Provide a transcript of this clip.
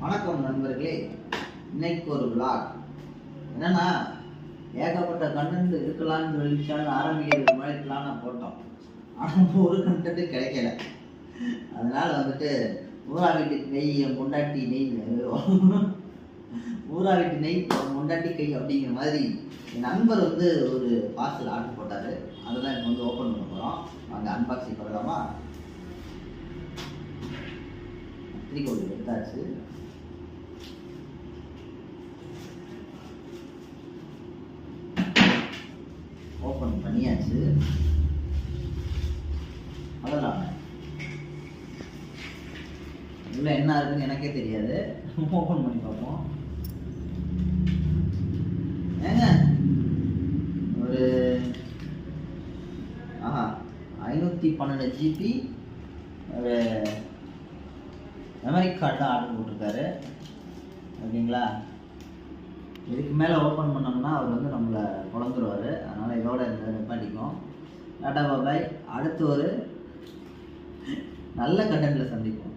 வணக்கம் நண்பர்களே. இன்னைக்கு ஒரு விளாக் என்னன்னா, ஏகப்பட்ட கண்டென்ட் இருக்கலாம்னு சொல்லி சேனல் ஆரம்பிக்கிறதுக்கு முன்னாடி பிளானை போட்டோம். ஆனால் ஒரு கண்டென்ட்டு கிடைக்கல. அதனால ஊரா வீட்டுக்கு நெய் என் பொண்டாட்டி நெய், ஊரா வீட்டு நெய் பொண்டாட்டி கை அப்படிங்கிற மாதிரி என் நண்பர் ஒரு பார்சல் ஆர்டர் போட்டார். அதை தான் இப்போ ஓப்பன் பண்ண போகிறோம். வாங்க அன்பாக்சிங் பண்ணலாமா? கத்திரிக்கோள் எடுத்தாச்சு. ஓப்பன் பண்ணியாச்சு. அதெல்லாம் உள்ள என்ன இருக்குன்னு எனக்கே தெரியாது. ஓப்பன் பண்ணி பார்ப்போம். ஏங்க ஒரு 512 GB ஒரு மெமரி கார்டு தான் ஆர்டர் போட்டிருக்காரு. ஓகேங்களா? இதுக்கு மேலே ஓப்பன் பண்ணோம்னா அவர் நம்மளை குழந்துருவார். அதனால் இதோட நிப்பாட்டிக்கும். டாடா பாபாய். அடுத்து ஒரு நல்ல கண்டென்ட்டில் சந்திப்போம்.